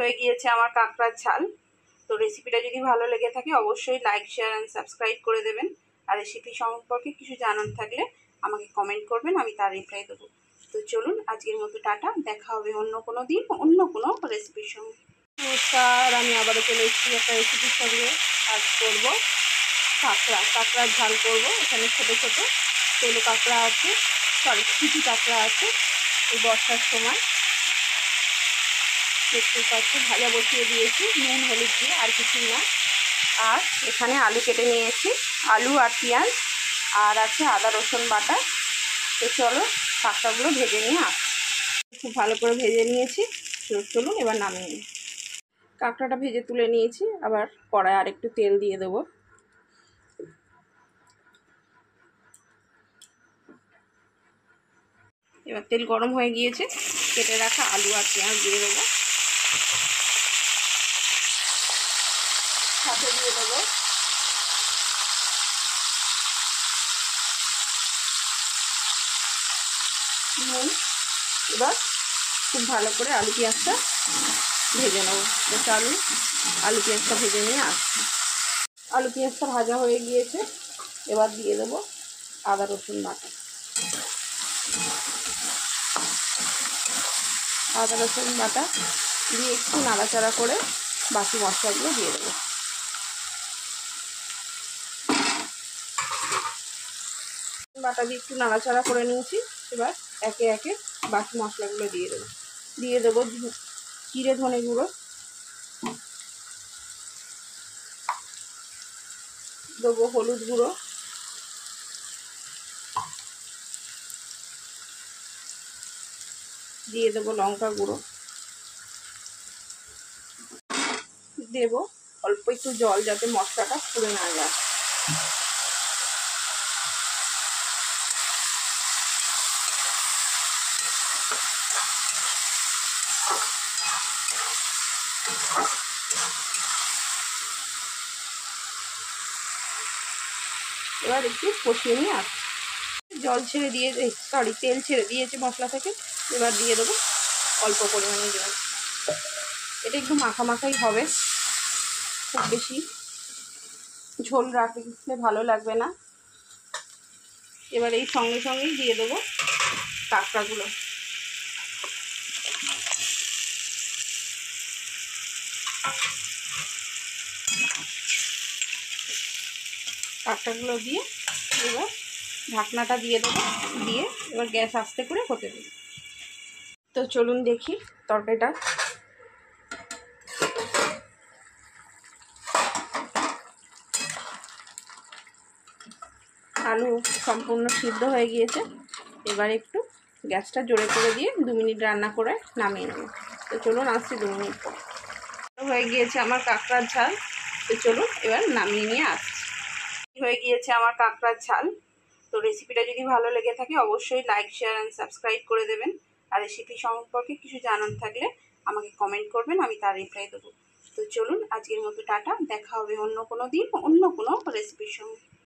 হয়ে গিয়েছে আমার কাঁকড়ার ঝাল। তো রেসিপিটা যদি ভালো লেগে থাকে অবশ্যই লাইক, শেয়ার অ্যান্ড সাবস্ক্রাইব করে দেবেন। আর রেসিপি সম্পর্কে কিছু জানার থাকলে আমাকে কমেন্ট করবেন, আমি তার রিপ্লাই দেবো। তো চলুন আজকের মতো টাটা, দেখা হবে অন্য কোনো দিন অন্য কোনো রেসিপির সঙ্গে। নমস্কার, আমি আবারও চলে এসেছি একটা রেসিপির সঙ্গে। আজ করবো কাঁকড়ার ঝাল করব। এখানে ছোটো ছোটো তেলো কাঁকড়া আছে, চিটি কাঁকড়া আছে। এই বর্ষার সময় দেখতেই পাচ্ছি, ভাজা বসিয়ে দিয়েছি নুন হলুদ দিয়ে, আর কিছুই না। আর এখানে আলু কেটে নিয়েছি, আলু আর পেঁয়াজ, আর আছে আদা রসুন বাটা। তো চলো কাঁকড়াগুলো ভেজে নিয়ে আসি। খুব ভালো করে ভেজে নিয়েছি, চলুন এবার নামিয়ে নিই। কাঁকড়াটা ভেজে তুলে নিয়েছি, আবার কড়ায় আর একটু তেল দিয়ে দেবো। এবার তেল গরম হয়ে গিয়েছে, কেটে রাখা আলু আর পেঁয়াজ দিয়ে দেবো। সাথে দিয়ে দেবো নুন। এবার খুব ভালো করে আলু পেঁয়াজটা ভেজে নেবো। তো চালু আলু পেঁয়াজটা ভেজে নিয়ে আসছি। আলু পেঁয়াজটা ভাজা হয়ে গিয়েছে, এবার দিয়ে দেবো আদা রসুন বাটা। আদা রসুন বাটা দিয়ে একটু নাড়াচাড়া করে বাকি মশলাগুলো দিয়ে দেবো। বাটা দিয়ে একটু নাড়াচাড়া করে নিয়েছি, এবার একে একে বাকি মশলাগুলো দিয়ে দেবো। দিয়ে দেবো জিরে ধনে গুঁড়ো, দেবো হলুদ গুঁড়ো, দিয়ে দেবো লঙ্কা গুঁড়ো, দেবো অল্প একটু জল যাতে মশলাটা পুড়ে না যায়। এবার একটু কষিয়ে নিয়ে আসছি। জল ছেড়ে দিয়ে তেল ছেড়ে দিয়েছে মশলা থেকে। এবার দিয়ে দেবো অল্প পরিমাণে জল। এটা একটু মাখামাখাই হবে, খুব বেশি ঝোল রাখলে ভালো লাগবে না। এবার এই সঙ্গে সঙ্গেই দিয়ে দেবো কাঁকড়াগুলো। কাঁকড়াগুলো দিয়ে এবার ঢাকনাটা দিয়ে দেবো, দিয়ে এবার গ্যাস আস্তে করে হতে দেবো। তো চলুন দেখি তরকারিটা। আলু সম্পূর্ণ সিদ্ধ হয়ে গিয়েছে, এবার একটু গ্যাসটা জোরে করে দিয়ে 2 মিনিট রান্না করে নামিয়ে নেব। তো চলুন আসছি 2 মিনিট পর। হয়ে গিয়েছে আমার কাঁকড়ার ঝাল। তো চলুন এবার নামিয়ে নিয়ে আসছি। হয়ে গিয়েছে আমার কাঁকড়ার ঝাল। তো রেসিপিটা যদি ভালো লেগে থাকে অবশ্যই লাইক, শেয়ার অ্যান্ড সাবস্ক্রাইব করে দেবেন। আর রেসিপি সম্পর্কে কিছু জানার থাকলে আমাকে কমেন্ট করবেন, আমি তার রিপ্লাই দেবো। তো চলুন আজকের মতো টাটা, দেখা হবে অন্য কোনো দিন অন্য কোনো রেসিপির সঙ্গে।